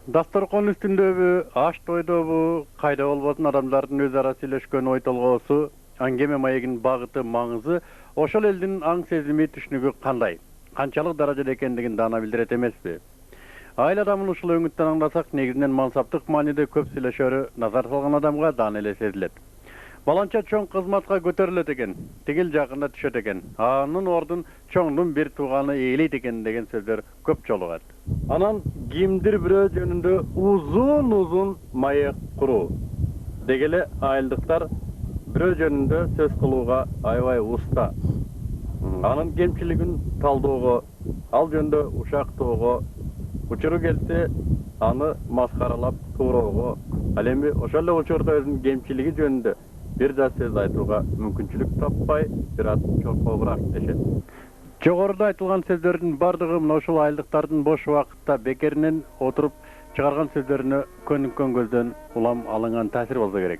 Dastorkon üstündöbü, aş toydobу, kayda bolбосун адамдардын өз ара сүйлөшкөн ой толгоосу, аңгеме маегинин багыты, маңызы, ошол элдин аң сезими түшүнүгү кандай? Канчалык даражада экендигин даана билдирет эмеспи? Айыл адамын ушул өңүттөн аңдасак, негизинен мансаптык мааниде көп сүйлөшөрү назар салган адамга даана эле сезилет. Баланча чоң кызматка көтөрүлөт экен, тигил жакында түшөт экен, анын ордун чоңдун бир тууганы ээлейт экен деген сөздөр көп жолугат. Анан кимдир бирөө жөнүндө узун маек куруу. Дегеле айылдыктар бирөө жөнүндө сөз кылууга аябай уста. Анын кемчилигин талдоого, ал жөнүндө ушактоого, учуру келсе аны маскаралап тууроого, ал эми ошол эле учурда өзүнүн кемчилиги жөнүндө бир да сөз айтууга мүмкүнчүлүк таппай, бир аз чоркообураак дешет. Жогоруда айтылган сөздөрдүн бардыгы мына ушул айылдыктардын бош убакытта бекеринен отуруп чыгарган сөздөрүнө көнүккөн көздөн улам алынган таасир болсо керек.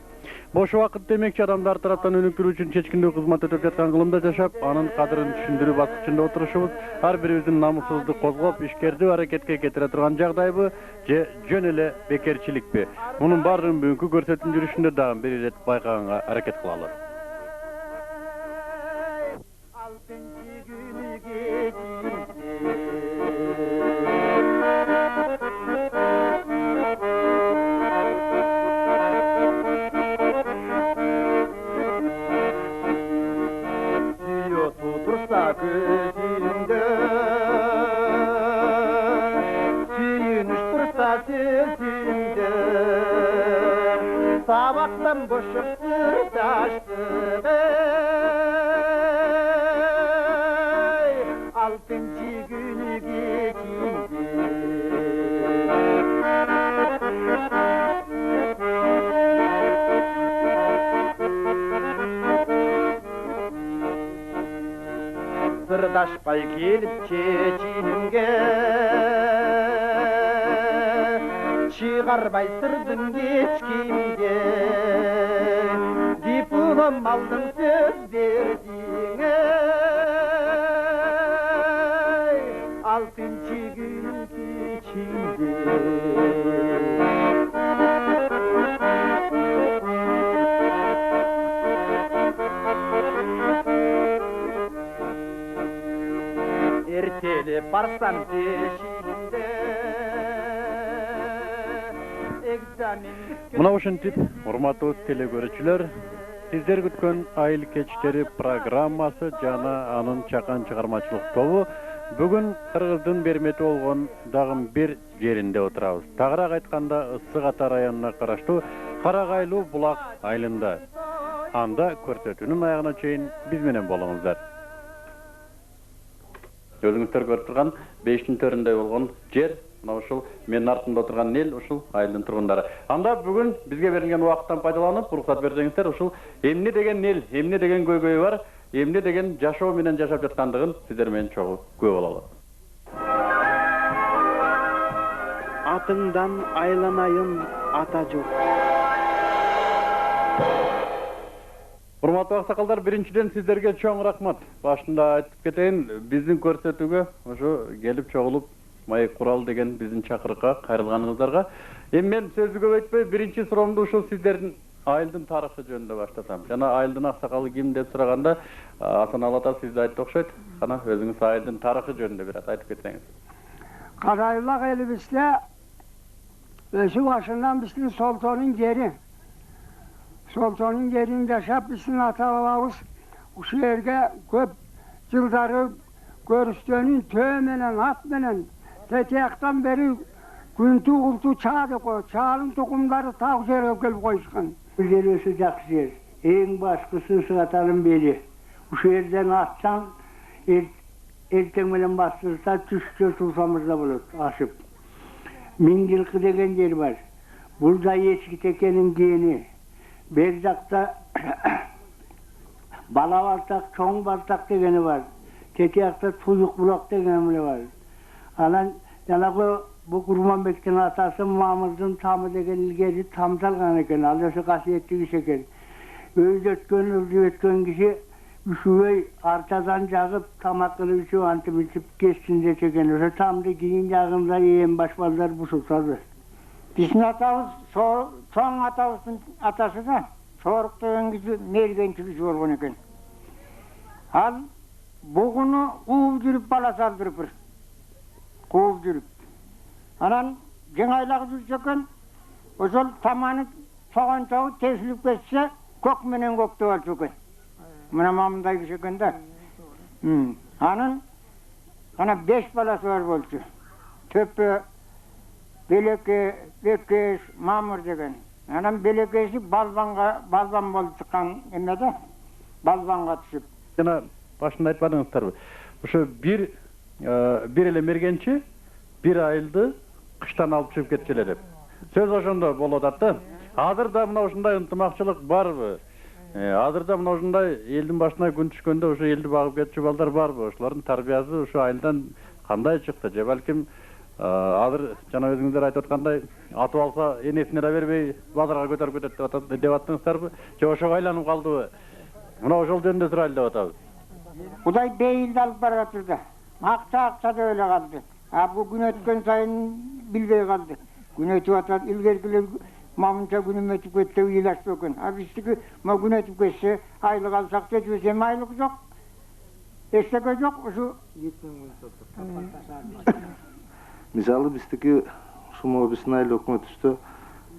Бош убакыт демекчи адамдар тараптан өнүктүрүү үчүн чечкиндүү кызмат өтөп жаткан кылымда жашап, анын кадырын түшүндүрүү баскычында отурушубуз ар бирибиздин намысыбызды козгоп, ишкердүү аракетке кетире турган жагдайбы же жөн эле бекерчиликпи? Мунун баардыгын бүгүнкү көрсөтүүнүн жүрүшүндө дагы бир ирет байкаганга аракет кылалы. Sabahtan boşuktı taştı altıncı günü geçildi. Sırdaşpay gelip çeçinimge çıgarbay sırdın geç kimge diplom aldın söz verdin altıncı gün geçildi. Ertelep barsam peşinde Мына ушинтип, урматтуу телекөрүүчүлөр, сиздер күткөн айыл кечтери программасы жана анын чакан чыгармачылык тобу бүгүн Кыргыздын Бермети болгон дагы бир жеринде отурабыз. Тагыраак айтканда, Ысык Ата районуна караштуу Карагайлуу булак айылында. Анда көрсөтүүнүн аягына чейин биз менен болуңуздар. Өзүңүздөр көрүп турган 5-тин төрүндө болгон жер мына ушул менин артымда отурган эл ушул айылдын тургундары. Анда бүгүн бизге берилген убакыттан пайдаланып, уруксат берсеңиздер, ушул эмне деген эл, эмне деген көйгөйү бар, эмне деген жашоо менен жашап жаткандыгын сиздер менен чогуу күбө бололу. Атыңдан айланайын ата жок. Урматтуу аксакалдар, биринчиден сиздерге чоң рахмат. Башында айтып кетейин, биздин көрсөтүүгө ошо келип чогулуп маек курал деген биздин чакырыкка кайрылганыңыздарга. Эми мен сөздү көбөйтпөй, биринчи суроомду ушул сиздердин айылдын тарыхы жөнүндө баштасам. Жана айылдын аксакалы ким деп сураганда, Асан Алата сизди айтты окшойт. Кана өзүңүз айылдын тарыхы жөнүндө бир айтып кетсеңиз. Карайлак элибизде өсү башынан биздин Солтонун жери. Солтонун жеринде жашап биздин ата-бабабыз ушул жерге көп жылдары көрүстөнүн төө менен ат менен тетияктан бери күнтү улту чаа деп коет. Чаанын тукумдары таг жерге келип коюшкан. Бул жер өсү жакшы жер. Эң башкысы Ысык Атанын бели. Ушул жерден атсаң, эртең менен бастырса түштө тулсамызда болот, ашып. Миң жылкы деген жер бар. Бул да эчки текенин кээни. Бер жакта бала бартак, чоң бартак дегени бар. Тетиякта туюк булак деген эле бар. Анан жанагы бу Курманбектин атасы Мамырдын тамы деген илгери там салган экен. Ал өсө касиеттүү киши экен. Өйдө өткөн киши үшүбөй артадан жагып тамак кылып антип кескин десе экен. Ошо тамды кийин жагында ээн баш балдар бушултады. Bizim atamız, son atamızın atası da Soruk деген kişi mergençi kişi olgun eken. Al bugünü kuv жүрüp bala saldırıp bir. Kuv жүрüp. Anan jengaylağı жүрсөken ошол таманы соған çoğu tesilip geçse kök menen köktü olsa eken. Mına mamınday kişi eken da. Anın ana 5 balası var bolçu. Töpü, Beleke, Bekeş, Mamur degen. Anam Belekeşi balban boldu çıkan emede. Balbanға düşüp. Жана башында айтпадыңыздарбы? Ошо bir эле мергенчи bir айылды кыштан алып чыгып кетчүлөр деп. Сөз ошондо болуп атат да. Азыр да мына ушундай ынтымакчылык барбы? Азыр да мына ушундай элдин башына күн түшкөндө ошо элди багып кетчү балдар барбы? Ошолордун тарбиясы ошо айылдан кандай чыкты? Же балким азыр жана өзүңүздөр айтып аткандай атып алса энесине да бербей базарга көтөрүп кетет деп аттыңыздарбы? Же ошого айланып калдыбы? Мына ошол жөнүндө сурайлы деп атабыз. Удай бейилди алып бара жатыр да. Акча да эле калды. Бу күн өткөн сайын билбей калды. Күн өтүп атат, илгеркилер мамынча күнүм өтүп кетти, ыйлашпы экен. Биздики ма күн өтүп кетсе, айлык алсак жетпесе айлык жок. Эчтеке жок, ушу Мисалы биздики ушул биздин айыл өкмөтүбүздө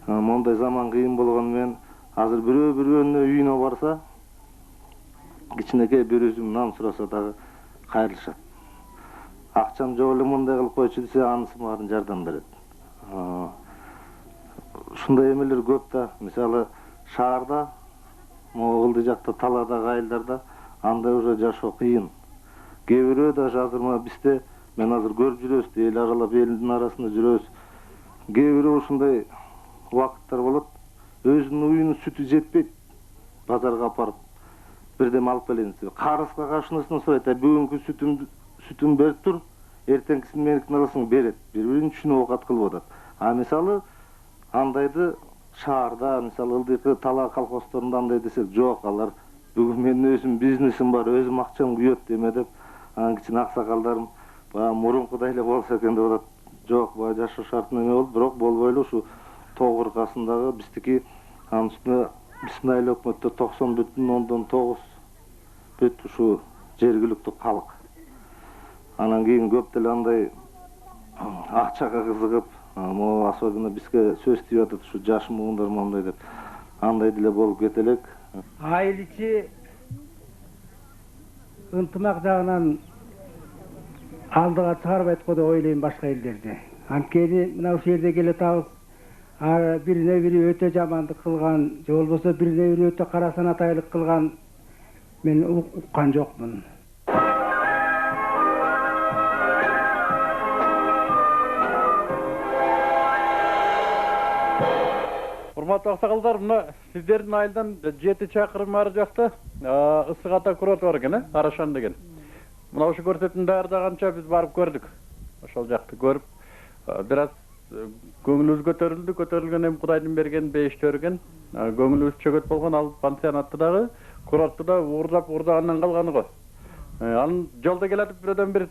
мондай заман кыйын болгону менен азыр бирөөнүн үйүнө барса, кичинекей бир үзүм нан сураса дагы кайрылышат. Акчам жок эле мындай кылып койчу десе, анысы мага жардам берет. Ушундай эмелер көп да. Мисалы шаарда, могул ылдый жакта талаадагы айылдарда андай уже жашоо кыйын. Кээ бирөө даже азыр мына бизде мен азыр көрүп жүрөбүз, эл аралап элдин арасында жүрөбүз. Кээ бирөө ушундай убакыттар болот. Өзүнүн уюнун сүтү жетпейт. Базарга апарып бирдем алып келейин деп. Карызга кашынысынан сурайт, бүгүнкү сүтүм берип тур, эртеңкисин меникин аласың берет. Бири-бирин түшүнүп оокат кылып атат. Мисалы андайды шаарда, мисалы ылдыйкы талаа колхоздорунда андай десек, жок, алар бүгүн менин өзүм бизнесим бар, өзүм акчам күйөт деме деп, кичине аксакалдарым баягы мурункудай эле болсо экен деп атат. Жок, баягы жашоо шарты эме болуп, бирок болбой эле ушу тоо кыркасындагы биздики анын үстүнө биздин айыл өкмөттө 90,9 бүт ушу жергиликтүү калк. Анан кийин көп деле андай акчага кызыгып, могу особенно бизге сөз тийип атат, ушу жаш муундар моундай деп. Андай деле болуп кете элек. Айыл ичи ынтымак жагынан алдыга чыгарбайт го деп ойлойм башка элдерди. Анткени мына ушул жерде келе атабыз, бирине бири өтө жамандык кылган, же болбосо бирине бири өтө кара санатайлык кылган мен уккан жокмун. Урматтуу аксакалдар, мына сиздердин айылдан 7 чакырым ары жакта ысык ата курорт бар экен, Арашан деген. Мына ошо көрсөтүүнүн баары да канча биз барып көрдүк. Ошол жакты көрүп, бир аз көңүлүбүз көтөрүлгөн эми Кудайдын берген бейиштөргөн, көңүлүбүз чөгөт болгон ал пансионатты дагы, курортту да уурдагандан калганы го. Анын жолдо келатып бирөөдөн бир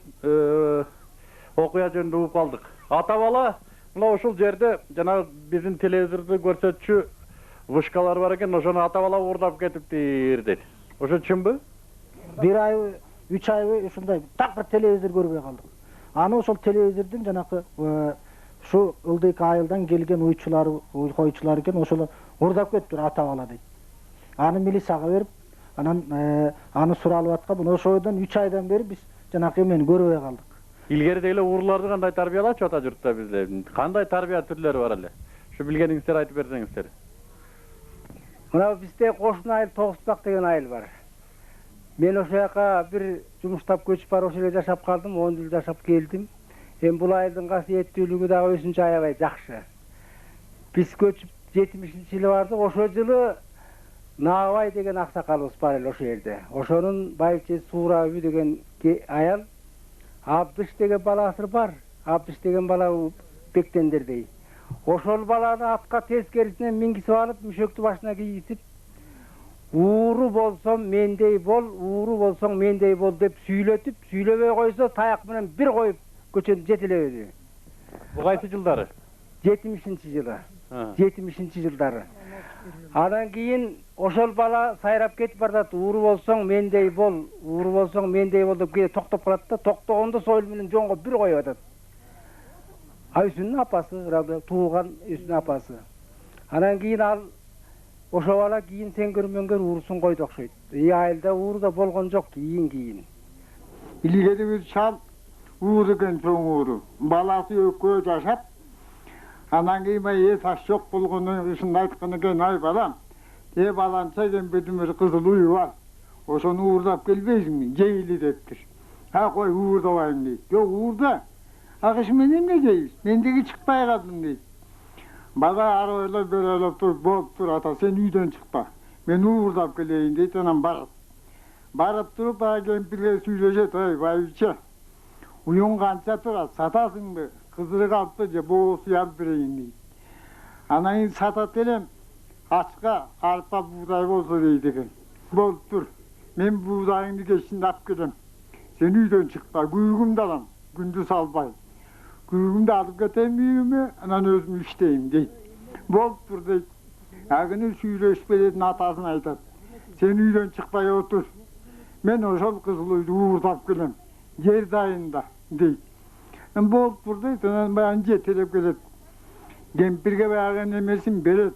окуя жөнүндө угуп алдык. Ата бала мына ушул жерде жана биздин телевизорду көрсөтчү вышкалар бар экен, ошону ата бала уурдап кетиптир дейт. Ошо чынбы? Бир ай, 3 ай ушундай так бир телевизор көрбөй калдык. Аны ошол телевизордун жанакы ушу ылдыйкы айылдан келген койчулар экен, ошолор уурдап кетиптир ата бала дейт. Аны милицияга берип, анан аны суралып аткан, ошодон 3 айдан бери биз жанакы эмени көрбөй калдык. Илгери деле урууларды кандай тарбиялачу ата журтта бизде? Кандай тарбия түрлөрү бар эле? Ушу билгениңиздерди айтып берсеңиздер. Мына бизде кошуна айыл Тогузбак деген айыл бар. Мен ошол жака бир жумуштап көчүп барып ошол жерде жашап калдым, 10 жыл жашап келдим. Эми бул айылдын касиеттүүлүгү дагы өзүнчө аябай жакшы. Биз көчүп 70-жылы бардык, ошол жылы Наабай деген аксакалыбыз бар эле ошол жерде. Ошонун байчеси Суура Үбү деген аял Абдыш деген баласы бар. Абдыш деген бала бектендердей. Ошол баланы атка тескерисинен мингизип алып, мүшөктү башына кийгизип, ууру болсоң мендей бол, ууру болсоң мендей бол деп сүйлөтүп, сүйлөбөй койсо таяк менен бир коюп көчөнү жетелебеди. Бу кайсы жылдары? 70-жылы. 70-жылдары. Анан кийин ошол бала сайрап кетип барат. Ууру болсоң мендей бол, ууру болсоң мендей бол деп кээ токтоп калат да, токтогондо союл менен жоңго бир коюп атат. Айсүнүн апасы, туулган Үйсүнүн апасы. Анан кийин ал ошо бала кийин сен көрмөнгөр уурусун койду окшойт. Айылда ууру да болгон жок кийин. Илгери шал ууру экен, чоң ууру. Баласы экөө жашап, анан кийин эс аш жок болгону ушун айткан экен, ай балам, баланча кемпедимир кызыл уй бар. Ошону уурдап келбейсиңби? Жейли дептир. Кой уурдабайм дейт. Жок, уурда. Акыш менен эмне жейбиз? Мен деги чыкпай калдым дейт. Бала ары ойлоп бери ойлоп туруп, болуп тур ата, сен үйдөн чыкпа. Мен уурдап келейин дейт, анан барат. Барып туруп баа кемпирге сүйлөшөт, ой байбиче. Уюң канча турат, сатасыңбы? Кызыры калыпты же боосу алып берейин дейт. Анан кийин сатат элем, ачка арпа буудай болсо дейт экен. Болуп тур. Мен буудайыңды кечинде алып келем. Сен үйдөн чыкпа, күйгүмдү алам, күндүз албай. Күйгүмдү алып кетем үйүмө, анан өзүм иштейм дейт. Болуп тур дейт. Агыны сүйлөшүп эледин атасын айтат. Сен үйдөн чыкпай отур. Мен ошол кызыл уйду уурдап келем. Жер дайында дейт. Болуп тур дейт, анан баягы жетелеп келет. Кемпирге баягы немесин берет.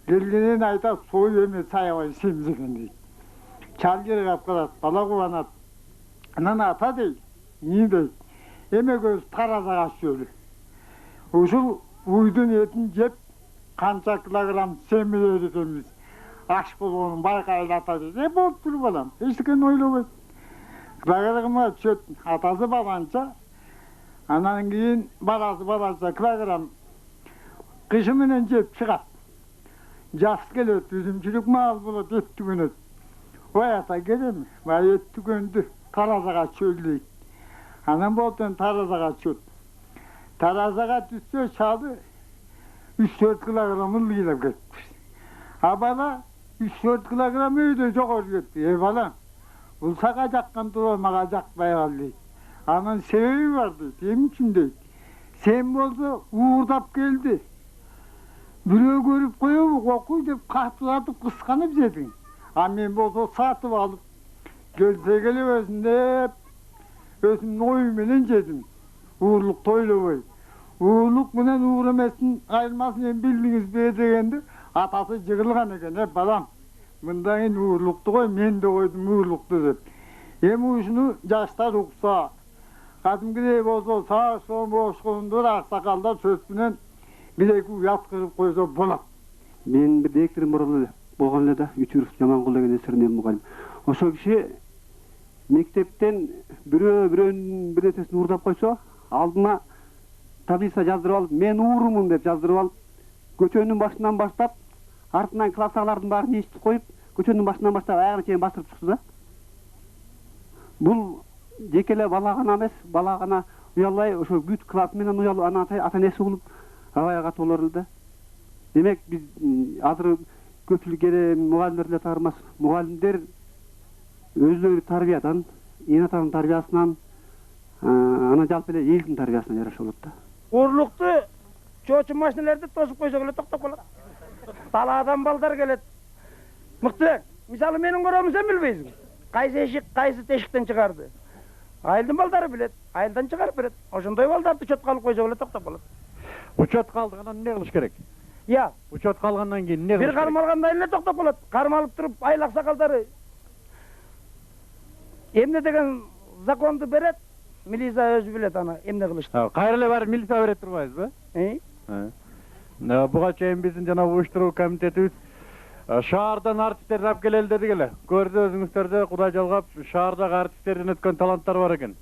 Келгенен айтат, сою эмес аябай семзеген дейт. Чал жерге калат, бала кубанат. Анан ата дейт, эмне дейт? Эме көз таразага сөйлө. Ушул уйдун этин жеп, канча килограмм семирер экенбиз. Аш болгонун байкайлы ата дейт. Болуп тур балам, эчтекени ойлобойт. Килограмма түшөт, атасы баланча. Анан кийин баласы баланча килограмм кышы менен жеп чыгат. Жаз келет, үзүмчүлүк маал болот, эт түгөнөт. Ой ата келем, бай эт түгөндү, таразага чөйлөйт. Анан болтон таразага чөт. Таразага түссө чалы 3-4 килограмм ылдыйлап кетти. А бала 3-4 килограмм өйдө жогору кетти. Балам, бул сага жаккан тура мага жакпай калды дейт. Анан себеби бар дейт, эмне үчүн дейт. Сен болсо уурдап келди. Бирөө көрүп коебу, кокуй деп катылатып кысканып жедиң. А мен болсо сатып алып, келсе келип өзүндеп, өзүмдүн ою менен жедим. Уурлук тойлобой. Уурлук менен уур эместин айырмасын эми билдиңизби дегенде, атасы жыгылган экен, балам. Мындан кийин уурлукту кой, мен да койдум уурлукту деп. Эми ушуну жаштар укса, кадимкидей болсо сааш бошкондор аксакалдар сөз менен бир-эки уят кылып койсо болот. Мен бир директорум болгон эле да, Үчүров Жамангул деген эсеринен мугалим. Ошол киши мектептен бирөөнүн бир нерсесин уурдап койсо, алдына таблица жаздырып алып, мен уурумун деп жаздырып алып, көчөнүн башынан баштап, артынан класстагылардын баарын эчитип коюп, көчөнүн башынан баштап аягына чейин бастырып чыкты да. Бул жеке эле бала гана эмес, бала гана уялбай, ошо бүт класс менен уялып, анан ата-энеси болуп, аябай катуу болор эле да. Демек биз азыр көпчүлүк эре мугалимдер эле таармас. Мугалимдер өзүлөрү тарбиядан, эне атанын тарбиясынан, анан жалпы эле элдин тарбиясынан жараша болот да. Уурлукту чоочу машиналарды тосуп койсок эле токтоп калат. Талаадан балдар келет. Мыктыбек, мисалы менин көрөмүн сен билбейсиң. Кайсы эшик, кайсы тешиктен чыгарды. Айылдын балдары билет, айылдан чыгарып берет. Ошондой балдарды учетко алып койсок эле токтоп калат. Учет калдыгандан эмне кылыш керек? Я. Учет калгандан кийин эмне кылыш керек? Бир кармалгандай эле токтоп калат. Кармалып туруп, айыл аксакалдары эмне деген законду берет, милиция өзү билет аны эмне кылышты. Кайра эле барып милиция берет турбайбызбы? Буга чейин биздин жана уюштуруу комитетибиз шаардан артисттерди алып келели дедик эле. Көрдү өзүңүздөрдө Кудай жалгап, шаардагы артисттерден өткөн таланттар бар экен.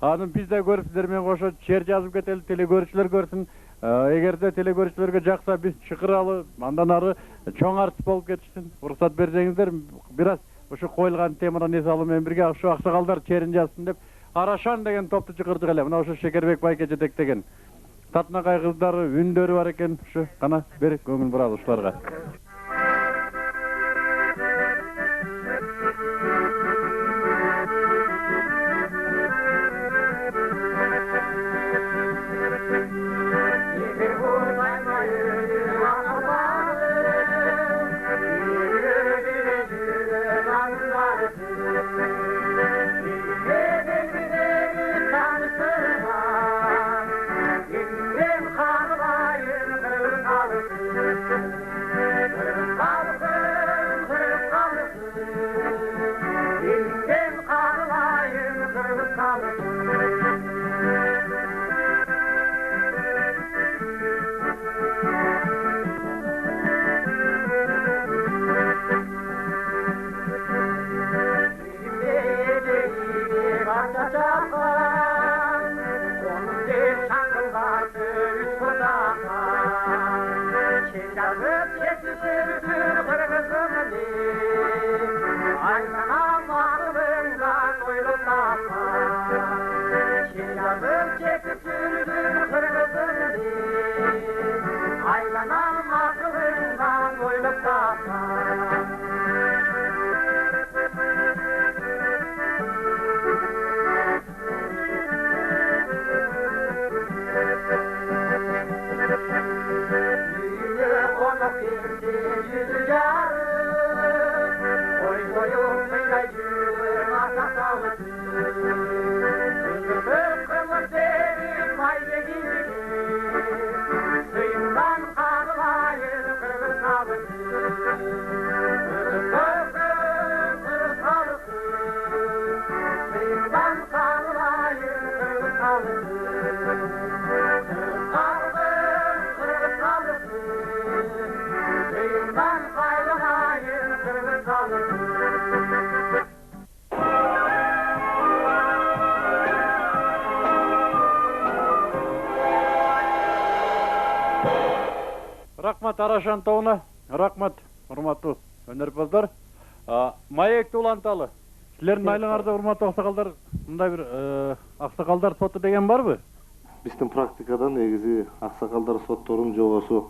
Аны биз да көрүп сиздер менен кошо чер жазып кетели, телекөрүүчүлөр көрсүн. Эгерде телекөрүүчүлөргө жакса биз чакыралы, андан ары чоң артист болуп кетишсин. Уруксат берсеңиздер, бир аз ошо коюлган темадан эс алуу менен бирге ошо аксакалдар черин жазсын деп Арашан деген топту чакырдык эле. Мына ошо Шекербек байке жетектеген. Татынакай кыздары үндөрү бар экен. Ушу кана бер көңүл буралы ушуларга. Рахмат Арашан тауына, рахмат, урматтуу өнерпаздар. Маекти уланталы. Силердин айлаңарда урматтуу аксакалдар, мындай бир аксакалдар соту деген барбы? Биздин практикада негизи аксакалдар сотторунун жобосу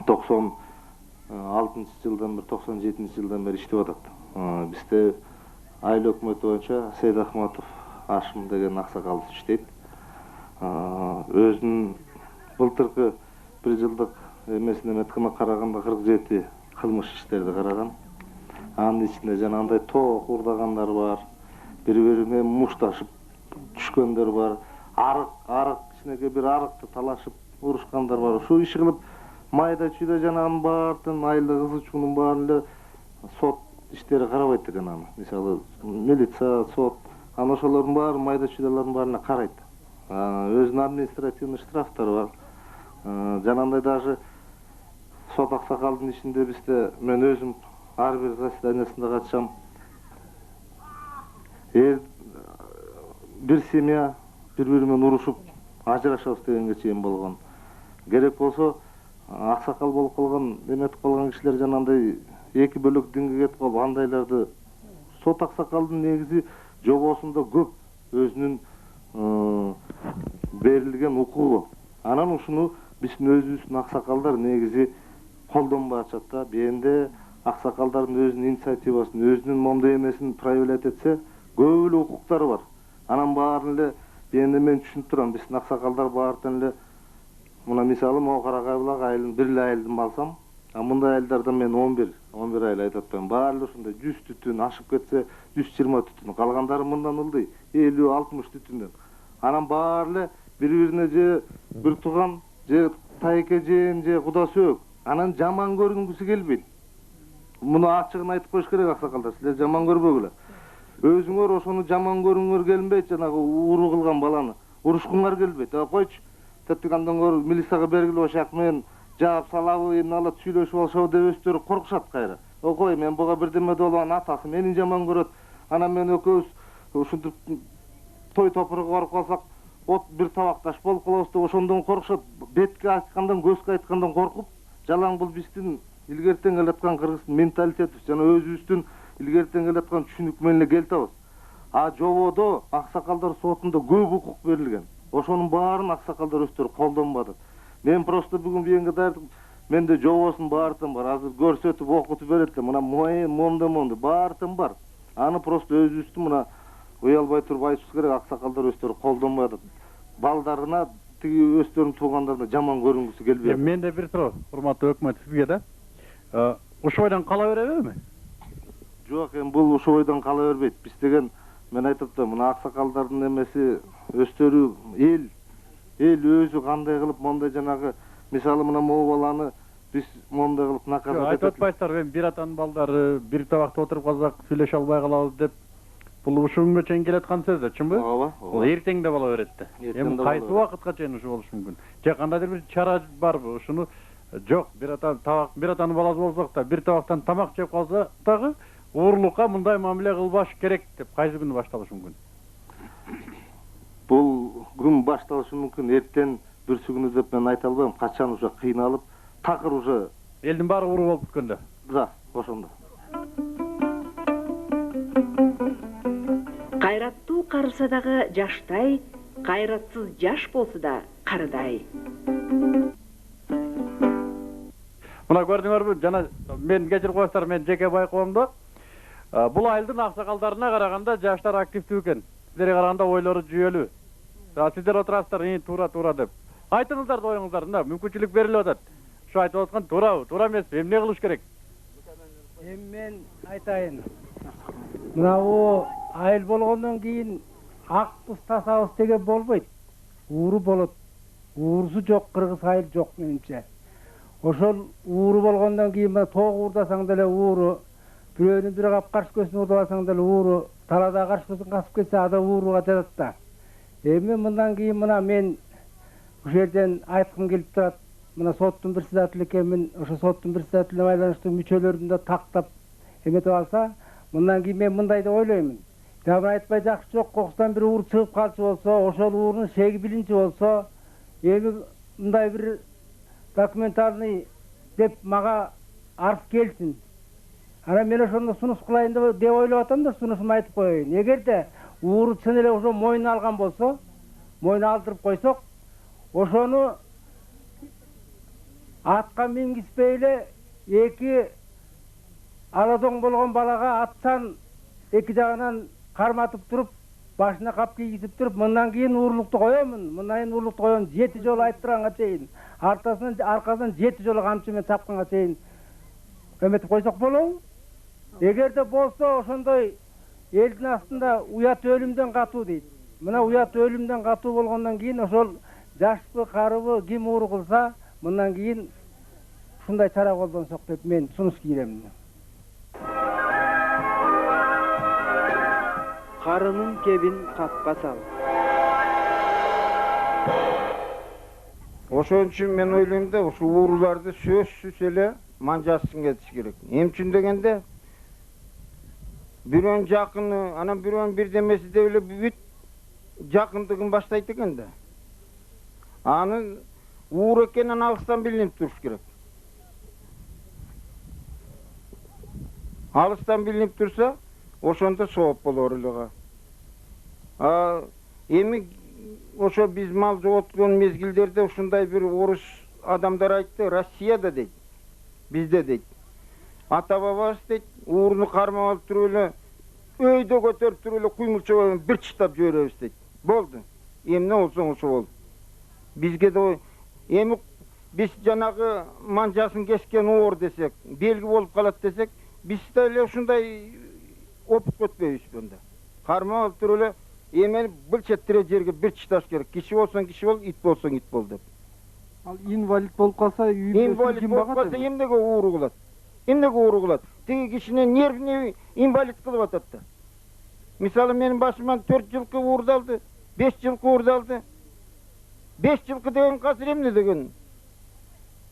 96-жылдан бери 97-жылдан бери иштеп атат. Бизде айыл өкмөтү боюнча Сейд Ахматов Ашым деген аксакал иштейт. Өзүнүн былтыркы 1 жылдык эмесине меткана караганда 47 кылмыш иштерди караган. Анын ичинде жанагындай тоок урдагандар бар, бири-бири менен мушташып түшкөндөр бар, арык кичинекей бир арыкты талашып урушкандар бар. Ушул иши кылып майда чүйдө жанагынын баардын айылда кызы чуунун баарын эле сот иштери карабайт экен аны. Мисалы милиция, сот, аны ошолордун баарын майда чүйдөлөрдүн баарына карайт. Өзүнүн административный штрафтары бар. Жанагындай даже сот аксакалдын ичинде бизде мен өзүм ар бир заседаниясында катышам. Бир семья бири-бири менен урушуп ажырашабыз дегенге чейин болгон. Керек болсо аксакал болуп калган, эметип калган кишилер жанагындай эки бөлөк динге кетип калып, андайларды сот аксакалдын негизи жобосунда көп өзүнүн берилген укугу. Анан ушуну биздин өзүбүздүн аксакалдар негизи колдонбой атышат да. Бенде аксакалдардын өзүнүн инициативасын, өзүнүн момдой эмесин проявлять этсе, көп эле укуктары бар. Анан баарын эле бенде мен түшүнүп турам, биздин аксакалдар баардын эле мына мисалы могу Карагай булак айылын бир эле айылдын алсам, мындай айылдарда мен 11 айыл айтып атпайм. Баары эле ушундай 100 түтүн ашып кетсе 120 түтүн, калгандары мындан ылдый 50-60 түтүндөн. Анан баары эле бири-бирине же бир тууган, же тайке жээн, же куда сөөк. Анан жаман көрүнгүсү келбейт. Муну ачыгын айтып коюш керек аксакалдар, силер жаман көрбөгүлө. Өзүңөр ошону жаман көрүңөр келбейт, жанагы уруу кылган баланы урушкуңар келбейт. Койчу, тетигандан көрүп милицияга бергиле ошак менен жаап салабы, эмне алат сүйлөшүп алышабы деп өздөрү коркушат кайра. Кой, мен буга бирдеме болгон, атасы мени жаман көрөт. Анан мен экөөбүз ушинтип той топурга барып калсак, от бир табакташ болуп калабыз деп ошондон коркушат. Бетке айткандан, көзгө айткандан коркуп, жалаң бул биздин илгертен келаткан кыргыздын менталитети, жана өзүбүздүн илгертен келаткан түшүнүк менен эле келтабыз. Жободо аксакалдар сотунда көп укук берилген. Ошонун баарын аксакалдар өздөрү колдонбады. Мен просто бүгүн бийенге даярдык, менде жобосунун баардын бар. Азыр көрсөтүп окутуп берет эле. Мына момду баардын бар. Аны просто өзүбүздүн мына уялбай туруп айтышыбыз керек, аксакалдар өздөрү колдонбой атат. Балдарына тиги өздөрүнүн туугандарына жаман көрүнгүсү келбейт. Менде бир суроо, урматтуу өкмөт сизге да. Ушул бойдон кала беребизби? Жок, бул ушул бойдон кала бербейт. Биз деген мен айтып атам, мына аксакалдардын эмеси өздөрү эл өзү кандай кылып мондай жанагы мисалы мына могу баланы биз мондай кылып наказать айтып атпайсыздар, бир атанын балдары бир табакта отуруп калсак сүйлөшө албай калабыз деп. Бул ушул күнгө чейин келаткан сөз да, чынбы? Ооба. Бул эртең да боло берет да. Эми кайсы убакытка чейин ушу болушу мүмкүн? Же кандайдыр бир чара барбы? Ушуну жок, бир атанын баласы болсок да, бир табактан тамак жеп калса дагы уурлукка мындай мамиле кылбаш керек деп кайсы күнү башталышы мүмкүн? Бул күн башталышы мүмкүн, эртең бүрсү күнү деп мен айта албайм. Качан уже кыйналып такыр уже Элдин баары ууру болуп бүткөндө. да, ошондо. Кайраттуу карыса дагы жаштай, кайратсыз жаш болсо да карыдай. Мына көрдүңөрбү, жана мен кечирип коесуздар, мен жеке байкоомдо бул айылдын аксакалдарына караганда жаштар активдүү экен. Сиздерге караганда ойлору жүйөлүү. Сиздер отурасыздар, туура деп. Айтыңыздар оюңуздарды, да, мүмкүнчүлүк берилип атат. Ушу айтып аткан туура эмеспи? Эмне кылыш керек? Мен айтайын. Мына айыл болгондон кийин акбыз тасабыз деген болбойт. Ууру болот. Уурусу жок кыргыз айыл жок менимче. Ошол ууру болгондон кийин мына тоог уурдасаң деле ууру, бирөөнүн бири кап каршы көзүн уурдабасаң деле ууру, талада каршы көзүн касып кетсе ада ууруга жатат да. Эми мындан кийин мына мен ушул жерден айткым келип турат. Мына соттун председатели экенмин, ошо соттун председателине байланыштуу мүчөлөрүн да тактап эметип алса, мындан кийин мен мындай деп ойлоймун. Дабыр айтпай жакшы жок, кокустан бир уур чыгып калчу болсо, ошол уурунун шеги билинчи болсо, эми мындай бир документальный деп мага арыз келсин. Анан мен ошондо сунуш кылайын деп ойлоп атам да, сунушумду айтып коеюн. Эгерде ууру чын эле ошо мойнуна алган болсо, мойнуна алдырып койсок, ошону атка мингизбей эле эки аладоң болгон балага атсан эки жагынан карматып туруп, башына кап кийгизип туруп, мындан кийин уурлукту коемун, 7 жолу айттырганга чейин, аркасынан 7 жолу камчы менен чапканга чейин эметип койсок болобу? Эгерде болсо ошондой элдин астында уят өлүмдөн катуу дейт. Мына уят өлүмдөн катуу болгондон кийин ошол жашпы, карыбы ким ууру кылса, мындан кийин ушундай чара колдонсок деп мен сунуш кийремин. Карынын кебин капка сал. Ошон үчүн мен ойлойм да, ушу ууруларды сөзсүз эле манжасын кетиш керек. Эмне үчүн дегенде, бирөөнүн жакыны, анан бирөөнүн бирдемеси деп эле бүт жакындыгын баштайт экен да. Анын ууру экенин алыстан билинип туруш керек. Алыстан билинип турса, ошондо сооп болор эле. Эми ошо биз мал жоготкон мезгилдерде ушундай бир орус адамдар айтты, Россияда дейт, бизде дейт. Ата бабабыз дейт, ууруну кармап алып туруп эле, өйдө көтөрүп туруп эле куймулча бир чыттап жиберебиз дейт. Болду. Эмне болсо ошо болду. Бизге да эми биз жанагы манжасын кескен оор десек, белги болуп калат десек, биз деле ушундай опут көтпөйбүзбү да. Кармап алып туруп эле эми бул четтире жерге бир чыдаш керек. Киши болсоң киши бол, ит болсоң ит бол деп. Ал инвалид болуп калса, инвалид болуп калса эмнеге ууру кылат? Эмнеге ууру кылат? Тиги кишинин нервini инвалид кылып атат да. Мисалы менин башыман 4 жылкы уурдалды, 5 жылкы уурдалды. 5 жылкы деген азыр эмне деген?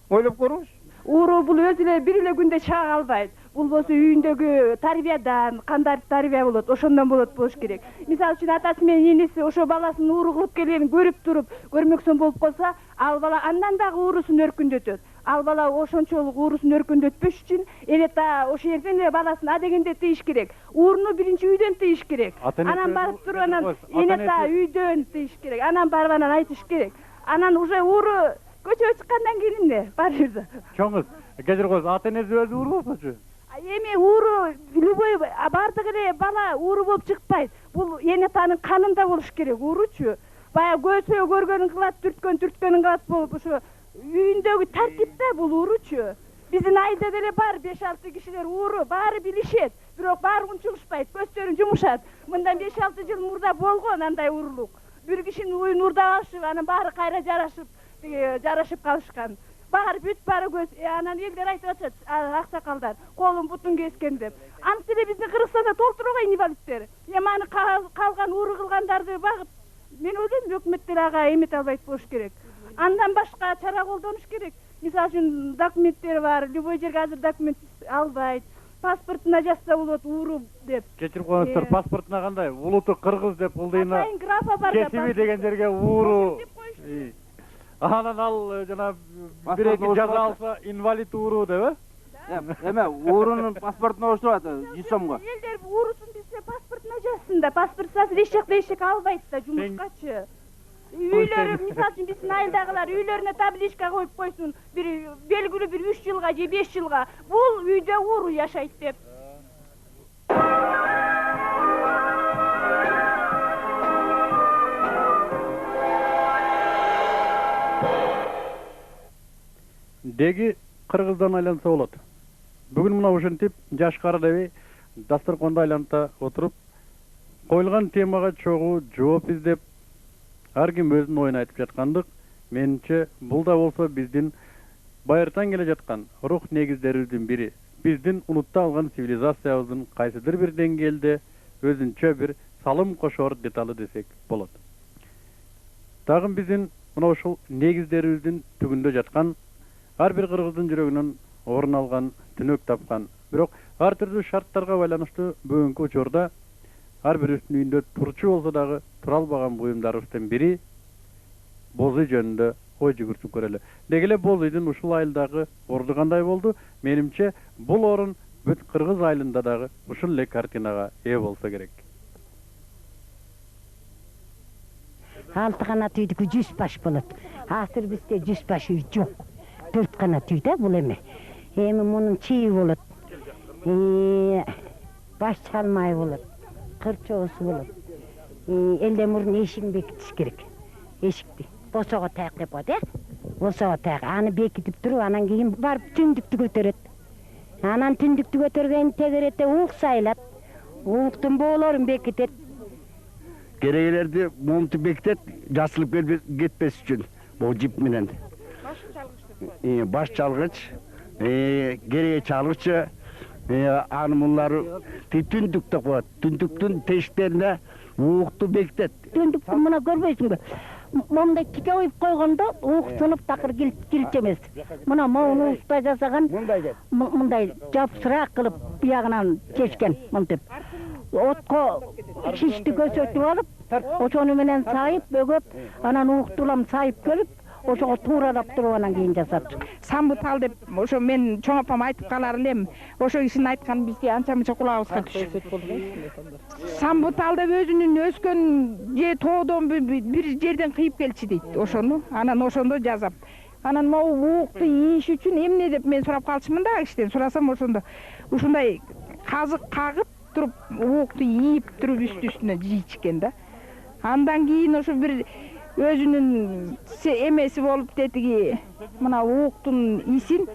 Ойлоп көрүңүз. Ууру бул өзү эле бир эле күндө чыга албайт. Бул болсо үйүндөгү тарбиядан, кандай тарбия болот, ошондон болуш керек. Мисалы үчүн атасы менен энеси ошо баласын ууру кылып келгенин көрүп туруп, көрмөксөн болуп калса, ал бала андан дагы уурусун өркүндөтөт. Ал бала ошончолук уурусун өркүндөтпөш үчүн эле ошо жерден эле баласын адегенде тийиш керек. Ууруну биринчи үйдөн тийиш керек. Анан барып туруп анан энеса үйдөн тийиш керек. Анан барып анан айтыш керек. Анан уже ууру көчөгө чыккандан кийин эмне? Бар жерде. Чоңуз, кечирип коесуз, ата энеси өзү ууру болсочу? Эми ууру любой бардык эле бала ууру болуп чыкпайт. Бул энетанын канында болуш керек ууручу. Баягы көзөө көргөнүн кылат, түрткөнүн кылат болуп ошо үйүндөгү тартипте бул ууручу. Биздин айылда деле бар 5-6 кишилер ууру, баары билишет, бирок баары унчугушпайт, көздөрүн жумушат. Мындан 5-6 жыл мурда болгон андай уурулук. Бир кишинин уюн уурдап алышып, анан баары кайра жарашып калышкан. Баары бүт баары көз, анан элдер айтып атат, аксакалдар, колун бутун кескен деп. Анысы эле биздин Кыргызстанда толтуруп инвалидтер. Эми аны калган ууру кылгандарды багып, мен ойлойм, өкмөт деле ага эмете албайт болуш керек. Андан башка чара колдонуш керек. Мисалы үчүн документтери бар, любой жерге азыр документ албайт. Паспортуна жазса болот ууру деп. Кечирип коесуздар, паспортуна кандай? Улуту кыргыз деп ылдыйна. Атайын графа бар да. Кесиби деген жерге ууру. Анан ал жана бир эки жаза алса инвалид ууру деп Эме, уурунун паспортуна оштурат 100 сомго. Элдер уурусун бизде паспортуна жазсын да, паспортсыз эшек албайт да жумушкачы. Үйлөрү, мисалы үчүн биздин айылдагылар үйлөрүнө табличка коюп койсун, бир белгилүү бир 3 жылга же 5 жылга бул үйдө ууру жашайт деп. Деги кыргыздан айланса болот. Бүгүн мына ушинтип жаш карадеби дасторконду айланта отуруп коюлган темага чогуу жооп издеп ар ким өзүнүн оюн айтып жаткандык. Менимче бул да болсо биздин байыртан келе жаткан рух негиздерибиздин бири. Биздин унутта алган цивилизациябыздын кайсыдыр бир деңгээлде өзүнчө бир салым кошоор деталы десек болот. Дагы биздин мына ушул негиздерибиздин түбүндө жаткан ар бир кыргыздын жүрөгүнөн орун алган, түнөк тапкан. Бирок ар түрдүү шарттарга байланыштуу бүгүнкү учурда ар бирибиздин үйүндө турчу болсо дагы тура албаган буюмдарыбыздын бири боз үй жөнүндө ой жүгүртүп көрөлү. Деги эле боз үйдүн ушул айылдагы орду кандай болду? Менимче бул орун бүт кыргыз айылында дагы ушул эле картинага ээ болсо керек. Алты канат үйдүкү 100 баш болот. Азыр бизде 100 баш үй жок. 4 канат үй да бул эме. Эми мунун чийи болот. Баш чалмай болот. Кырчоосу болот. Элден мурун эшигин бекитиш керек. Эшикти босого таяк деп коет, босого таяк. Аны бекитип туруп, анан кийин барып түндүктү көтөрөт. Анан түндүктү көтөргөн тегеретте уук сайлат. Ууктун боолорун бекитет. Керегелерди момту бекитет, жасылып кетпес үчүн. Бул жип менен. Баш чалгыч, кереге чалгычы, аны мулары түндүк деп коет. Түндүктүн тешиктерине уукту бекитет. Түндүктү мына көрбөйсүңбү? Момдай тике коюп койгондо уук сынып такыр килчи эмес. Мына моуну уста жасаган мындай жапсыраак кылып биягынан чечкен мынтип. Отко шишти көсөтүп алып, ошону менен сайып, бөгөп, анан ууктулам сайып келип, ошого тууралап туруп анан кийин жасап. Самбутал деп ошо мен чоң апам айтып калар элем. Ошо кишинин айтканы бизге анча-мынча кулагыбызга түшүп. Самбутал деп өзүнүн өскөн же тоодон бир жерден кыйып келчи дейт ошону. Анан ошондо жазап. Анан могу уукту ийиш үчүн эмне деп мен сурап калчымын да кишиден. Сурасам ошондо ушундай казык кагып туруп уукту ийип туруп үстүнө жийишкен да. Андан кийин ошо бир өзүнүн эмеси болуп тетиги мына ууктун исин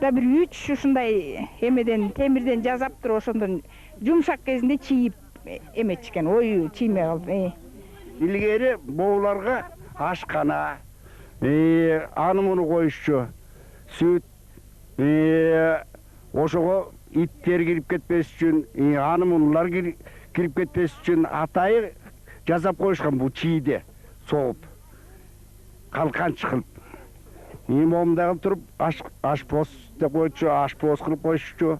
да бир 3 ушундай эмеден темирден жазап туруп ошондон жумшак кезинде чийип эметишкен, ою чийме калып. Илгери боолорго ашкана, аны муну коюшчу, сүт, ошого иттер кирип кетпес үчүн, аны мунулар кирип кетпес үчүн атайы жасап коюшкан бул чийде. Соғып, қалқанчы қылып. Момдағы тұрып, ашпоз деп қойшы, ашпоз қылып қойшы,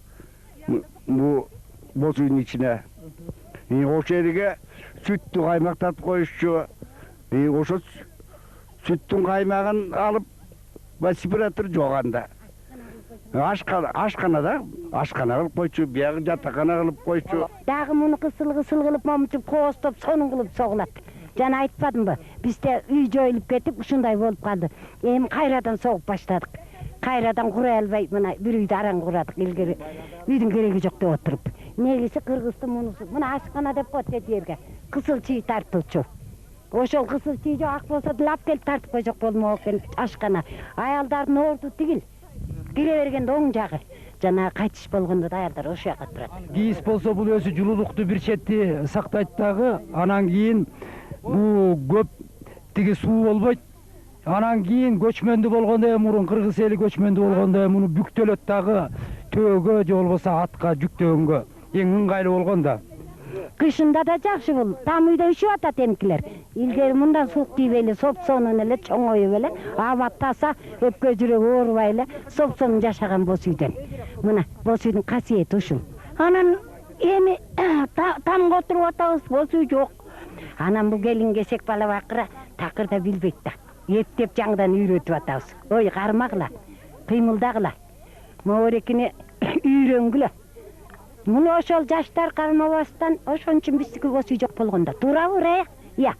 бұл боз үйдің ішіне. Ошы ерге сүтті қаймақтатып қойшы, ошы сүттің қаймағын алып, аспиратор жоғанда. Ашқана қылып қойшы, бияғы жатақана қылып қойшы. Дағы мұны қысыл қылып, момчып, қоостып, сонын қылып соғылады. Жана айтпадым ба? Бизде үй жоюлуп кетип, ушундай болуп калды. Эми кайрадан согуп баштадык. Кайрадан кура албай, мына бир үйдү араң курадык. Илгери үйдүн кереги жок деп отуруп. Негизи кыргыздын мунусу. Мына ашкана деп коет жерге. Кысыл чий тартылчу. Ошол кысыл чий жок ак болсо лап келип тартып койсок болмок экен ашкана. Аялдардын орду тигил. Кире бергенде оң жагы. Жана кайтыш болгондо да аялдар ошол жака турат. Кийиз болсо бул өзү жылуулукту бир четти сактайт дагы. Анан кийин бул көп тиги суу болбойт. Анан кийин көчмөндү болгондо мурун кыргыз эли көчмөндү болгондо муну бүктөлөт дагы төөгө же болбосо атка жүктөгөнгө эң ыңгайлуу болгондо. Кышында да жакшы бул. Там үйдө ишип атат эмкилер. Илгери мындан суук тийбейли, сопсонун эле чоңоюп эле, аба таса, өпкө жүрөгү оорубай эле сопсонун жашаган боз үйдөн. Мына боз үйдүн касиети ушул. Анан эми тамга отуруп атабыз, боз үй жок. Анан бул келин кесек бала бакыра такыр да билбейт да. Ептеп жаңыдан үйретіп атабыз. Ой, қармағыла, қимылдағыла. Мөөрекіне үйренгілі. Мұны ошол жаштар кармабастан ошон үчүн биздики боз үй жок болгондо. Туурабы, Рая? Я.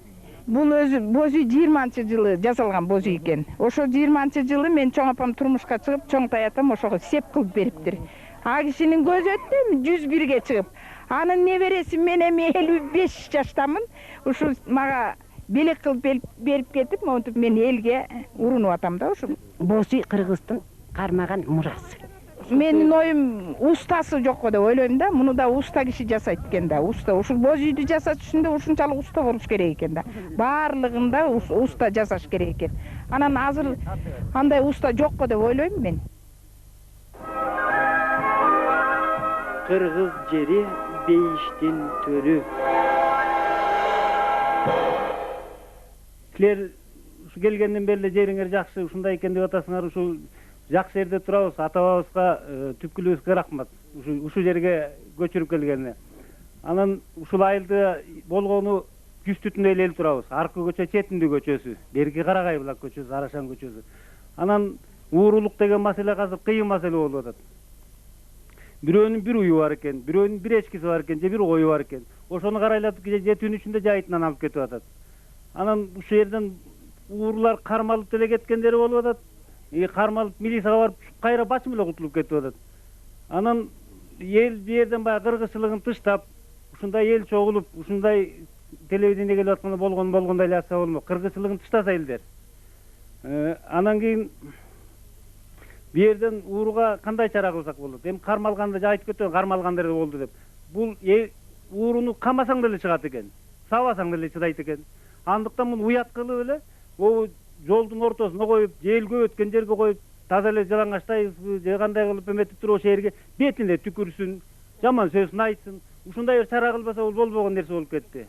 Бул өзү боз үй 20-жылы жасалган боз үй экен. Ошо 20-жылы мен чоң апам турмушка чыгып, чоң таятам ошого сеп кылып бериптир. А кишинин көзү өттү 101ге чыгып. Анын небереси мен эми 55 жаштамын. Ушу мага белек кылып берип кетип, монтип мен элге урунуп атам да ушу. Боз үй Кыргыздын кармаган мурасы. Менин оюм устасы жок деп ойлойм да. Муну да уста киши жасайт экен да. Уста ушул боз үйдү жасаш үчүн да ушунчалык уста болуш керек экен да. Баардыгында уста жасаш керек экен. Анан азыр андай уста жок деп ойлойм мен. Кыргыз жери бейиштин төрү. Силер ушу келгенден бери жериңер жакшы, ушундай экен деп атасыңар. Ушул жакшы жерде турабыз. Ата-бабыбызга, түпкүлүбүзгө рахмат. Ушу жерге көчүрүп келгенине. Анан ушул айылда болгону жүз түтүндөй эле турабыз. Аркы көчө Четиндүү көчөсү, берки Карагай булак көчөсү, Арашан көчөсү. Анан уурулук деген маселе азыр кыйын маселе болуп атат. Бирөөнүн бир уyu бар экен, бирөөнүн бир эчкиси бар экен, же бир кою бар экен. Ошону карайлатып же түн ичинде жайытынан алып кетип атат. Анан ушул жерден уурулар кармалып деле кеткендери болуп атат. Кармалып милицияга барып кайра бачым эле кутулуп кетип атат. Анан эл бу жерден баягы кыргызчылыгын тыштап, ушундай эл чогулуп, ушундай телевидение келип атканда болгондой эле атса болмок. Кыргызчылыгын тыштаса элдер. Анан кийин бу жерден ууруга кандай чара кылсак болот? Эми кармалганда айтып кеткен, кармалгандар болду деп. Бул ууруну камасаң деле чыгат экен. Сабасаң деле чыдайт экен. Андыктан муну уят кылып эле, жолдун ортосуна коюп, желге өткөн жерге коюп, таза эле жалаңачтайбызбы, же кандай кылып эметип туруп ошол жерге бетине түкүрсүн, жаман сөзүн айтсын. Ушундай бир чара кылбаса бул болбогон нерсе болуп кетти.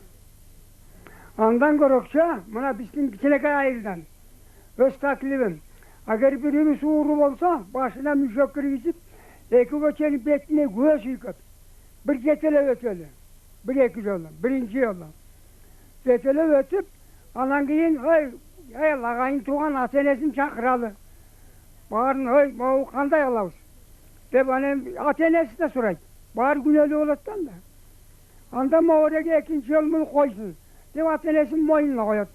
Андан көрөкчө, мына биздин кичинекей айылдан өз таклибим. Агер бирибиз ууру болсо, башына мүшөк киргизип, эки көчөнүн бетине көз үйкөп, бир жетелеп өтөлү. Бир-эки жолу, биринчи жолу. Жетелеп өтүп, анан кийин агайын тууган ата-энесин чакыралы. Баарын могу кандай кылабыз деп анан ата-энеси да сурайт. Баары күнөөлүү болот да. Анда могуреге экинчи жолу муну койсун деп ата-энесин мойнуна коет.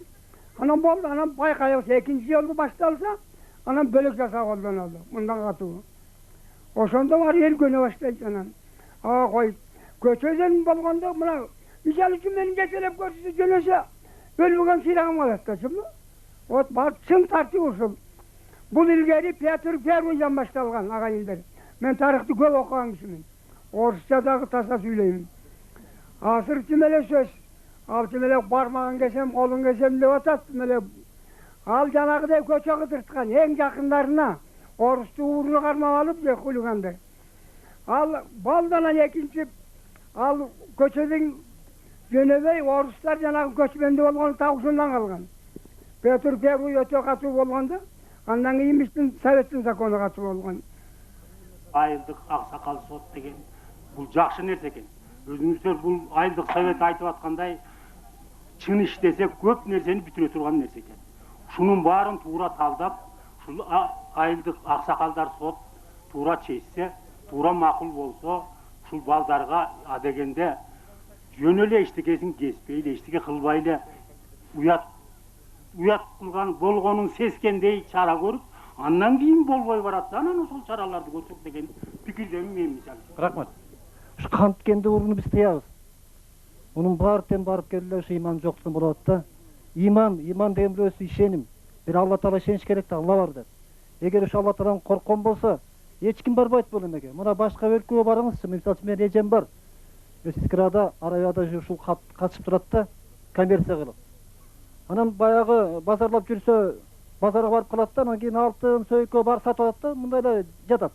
Анан болду, анан байкайбыз экинчи жолу башталса, анан бөлөк жасап колдонолду. Мындан катуу. Ошондо бар эл көнө баштайт анан. Кой, көчөдөн болгондо мына мисалы үчүн мени жетелеп көрсө жөнөсө өлмөгөн сыйрагым калат да. Вот бар чын тартип ушул. Бул илгери Петр Первыйдан башталган агайындар. Мен тарыхты көп окуган кишимин. Орусча дагы таза сүйлөйм. Азыр тим эле сөз. Ал тим эле бармагын кесем, колун кесем деп атат. Ал жанагыдай көчө кыдырткан эң жакындарына орусту ууруну кармап алып же хулигандар. Ал балданан экинчи ал көчөдөн жөнөбөй орустар жанагы көчмөндө болгон таушундан калган. Петр Первый өтө катуу болгондо, андан кийин биздин советтин закону катуу болгон. Айылдык аксакал сот деген бул жакшы нерсе экен. Өзүңүздөр бул айылдык совет айтып аткандай чын иштесек көп нерсени бүтүрө турган нерсе экен. Шунун баарын туура талдап, ушул айылдык аксакалдар сот туура чечсе, туура макул болсо, ушул балдарга адегенде жөн эле эчтекесин кеспей эле, эчтеке кылбай эле уят кылган болгонун сескендей чара көрүп, андан кийин болбой баратса, анан ошол чараларды көрсөк деген пикирдемин мен мисалы. Рахмат. Ушу канткенде ууруну биз тыябыз. Мунун баары тең барып келе ушу иман жоктугун болот да. Иман деген бирөөсү ишеним. Бир Алла Таала ишениш керек да, Алла бар деп. Эгер ушу Алла Тааланы корккон болсо, эч ким барбайт бул эмеге. Мына башка өлкөгө барыңызчы, мисалы мен эжем бар. Искирада, Арабияда ушул катышып турат да, коммерция кылып. Анан баягы базарлап жүрсө, базарга барып калат да, анан кийин алтын, сөйкө бар сатып алат да, мындай эле жатат.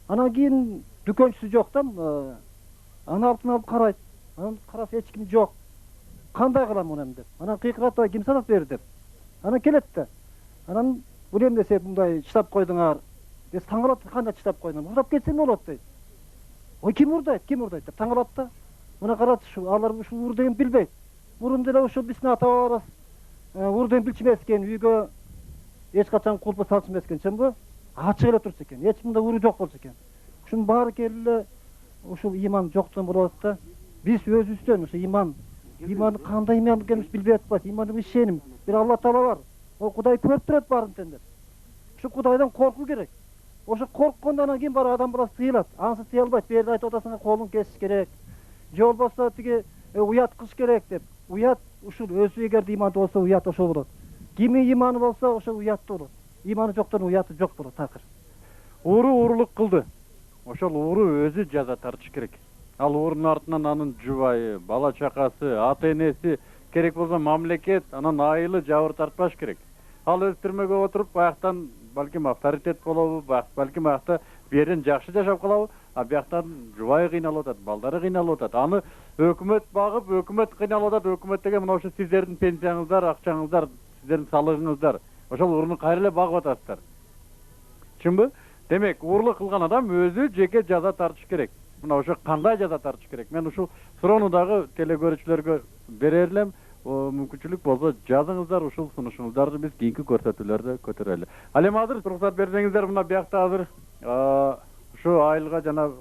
Анан кийин дүкөнчүсү жок да, анан алтын алып карайт. Анан караса эч ким жок. Кандай кылам муну деп. Анан кыйкырат, ким сатат бер деп. Анан келет да. Анан бул эмне сен мындай чытап койдуңар? Эс таң калат, кандай чытап койдуң? Урдап кетсем болот дейт. Ой, ким урдайт деп таң калат да. Мына карат, алар ушул уур деген билбейт. Мурун деле ушул биздин ата-бабаларыбыз уур деген билчү эмес экен, үйгө эч качан кулпа салчу эмес экен, чынбы? Ачык эле турса экен. Эч кимде уруу жок болчу экен. Ушунун баары келип эле ушул иман жоктон болуп атат да. Биз өзүбүздөн ушу иман кандай иман экенин билбей атпайбыз. Иманыбыз ишеним. Бир Алла Таала бар. Ол Кудай көрүп турат баарын сендер. Ушу Кудайдан коркуу керек. Ошо корккондон кийин бара адам баласы тыйылат. Ансыз тыя албайт. Берди айтып атасыңа колун кесиш керек. Же болбосо тиги уят кылыш керек деп. Уят ушул өзү эгерде имандуу болсо уят ошол болот. Кими иманы болсо ошо уяттуу болот. Иманы жоктон уяты жок болот такыр. Уурулук кылды. Ошол ууру өзү жаза тартыш керек. Ал уурунун артынан анын жубайы, бала чакасы, ата-энеси, керек болсо мамлекет, анан айылы жабыр тартпаш керек. Ал өз түрмөгө отуруп, баяктан балким авторитет болобу, балким аякта берен жакшы жашап калабы, а бияктан жубайы кыйналып атат, балдары кыйналып атат. Аны өкмөт багып, өкмөт кыйналып атат. Өкмөт деген мына ошо сиздердин пенсияңыздар, акчаңыздар, сиздердин салыгыңыздар. Ошол ууруну кайра эле багып атасыздар. Чынбы? Демек, уурлук кылган адам өзү жеке жаза тартыш керек. Мына ошо кандай жаза тартыш керек? Мен ушул суроону дагы телекөрүүчүлөргө берер элем. Мүмкүнчүлүк болсо жазыңыздар, ушул сунушуңуздарды биз кийинки көрсөтүүлөрдө көтөрөлү. Ал эми азыр уруксат берсеңиздер, мына биякта азыр ушу айылга жана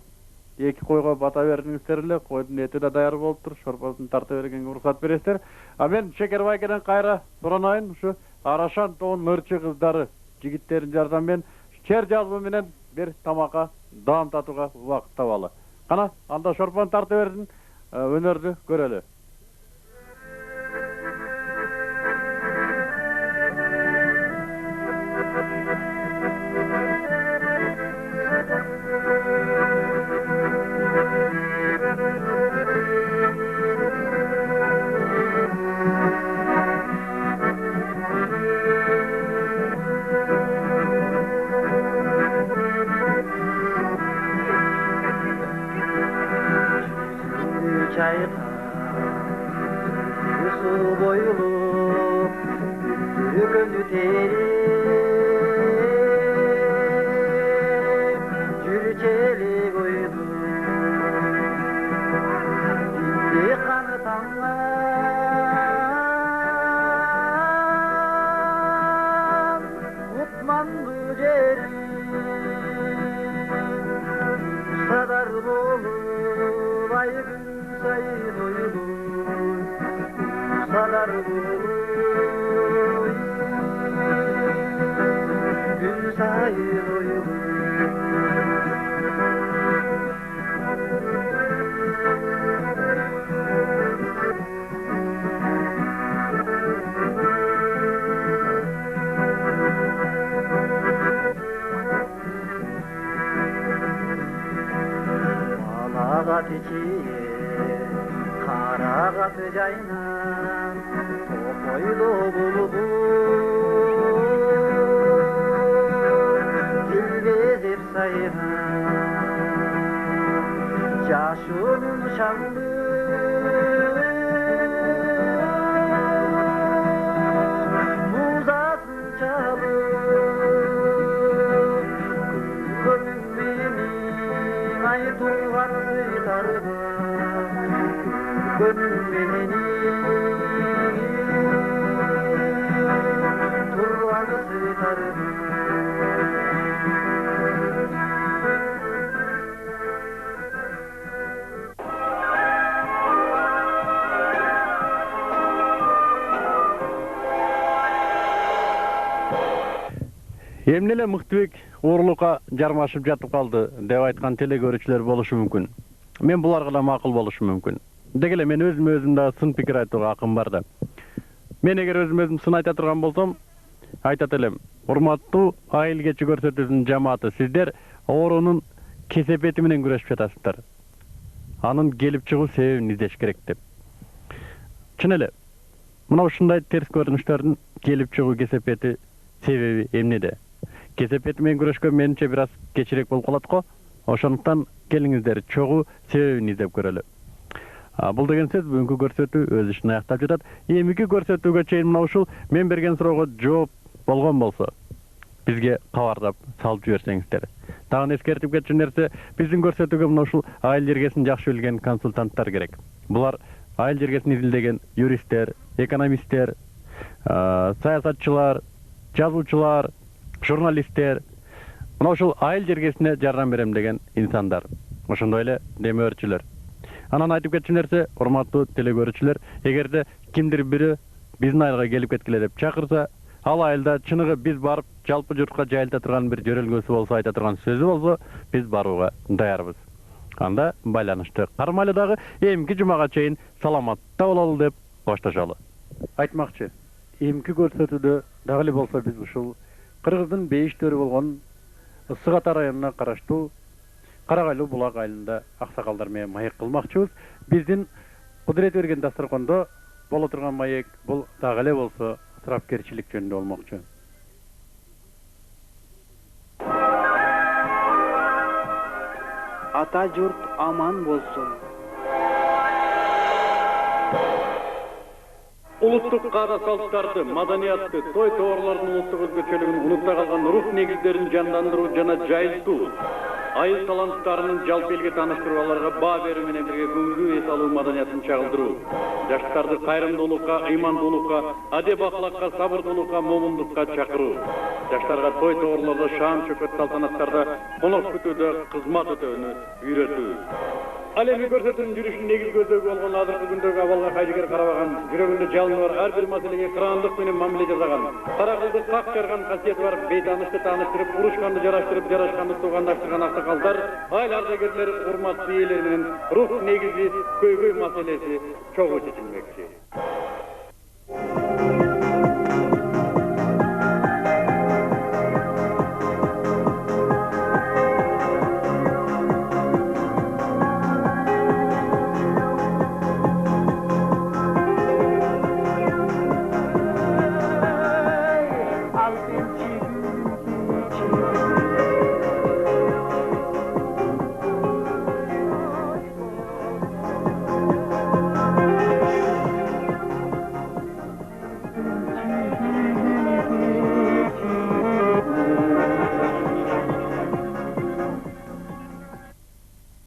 2 койго бата бердиңиздер эле. Койдун эти да даяр болуптур. Шорпосун тарта бергенге уруксат бересиздер. А мен Шекербайкеден кайра суранайын, ушу Арашан тоонун ырчы кыздары, жигиттердин жардамы менен чер жазбы менен бир тамакка даам татууга убакыт табалы. Кана, анда шорпону тарта бердин, өнөрдү көрөлү. Эмне эле Мыктыбек уурлукка жармашып жатып калды деп айткан телекөрүүчүлөр болушу мүмкүн. Мен буларга да макул болушум мүмкүн. Деги эле мен өзүм да сын пикир айтууга акым бар да. Мен эгер өзүм сын айта турган болсом, айтат элем, урматтуу айыл кечи көрсөтүүсүнүн жамааты, сиздер оорунун кесепети менен күрөшүп жатасыздар. Анын келип чыгуу себебин издеш керек деп. Чын эле, мына ушундай терс көрүнүштөрдүн келип чыгуу кесепети себеби эмнеде? Кесепети менен күрөшкөн менимче бир аз кечирээк болуп калат го. Ошондуктан келиңиздер чогуу себебин издеп көрөлү. Бул деген сөз бүгүнкү көрсөтүү өз ишин аяктап жатат. Эмики көрсөтүүгө чейин мына ушул мен берген суроого жооп болгон болсо, бизге кабардап салып жиберсеңиздер. Дагы эскертип кетчү нерсе, биздин көрсөтүүгө мына ушул айыл жергесин жакшы билген консультанттар керек. Булар айыл жергесин изилдеген юристтер, экономисттер, саясатчылар, жазуучулар, журналисттер, мына ушул айыл жергесине жардам берем деген инсандар, ошондой эле демөөрчүлөр. Анан айтып кетчү нерсе, урматтуу телекөрүүчүлөр, эгерде кимдир бири биздин айылга келип кеткиле деп чакырса, ал айылда чыныгы биз барып жалпы журтка жайылта турган бир жөрөлгөсү болсо, айта турган сөзү болсо, биз барууга даярбыз. Анда байланышты кармайлы дагы эмки жумага чейин саламатта бололу деп коштошолу. Айтмакчы, эмки көрсөтүүдө дагы эле болсо биз ушул Кыргыздын бейиш төрү болгон Ысык Ата районуна караштуу Карагайлуу булак айылында аксакалдар менен маек кылмакчыбыз. Биздин кудурет берген дасторкондо боло турган маек бул дагы эле болсо ысырапкерчилик жөнүндө болмокчу. Ата журт аман болсун. Улуттук каада салттарды, маданиятты, той тоорлордун улуттук өзгөчөлүгүн унутта калган рух негиздерин жандандыруу жана жайылтуу, айыл таланттарынын жалпы элге тааныштырып аларга баа берүү менен бирге бүгүнкү эс алуу маданиятын чагылдыруу, жаштарды кайрымдуулукка, ыймандуулукка, адеп акылакка, сабырдуулукка, момундукка чакыруу, жаштарга той тоорлордо, шаам чөкөт салтанаттарда конок күтүүдө кызмат өтөөнү үйрөтүү. Ал эми көрсөтүүнүн жүрүшүнүн негизги көздөгү болгон азыркы күндөгү абалга кайдыгер карабаган, жүрөгүндө жалыны бар ар бир маселеге кыраандык менен мамиле жасаган, кара кылды как жарган касиети бар бейтанышты тааныштырып, урушканды жараштырып, жарашканды туугандаштырган аксакалдар, айыл ардагерлери, урматтуу ээлер менен рух негизи көйгөй маселеси чогуу чечилмекчи.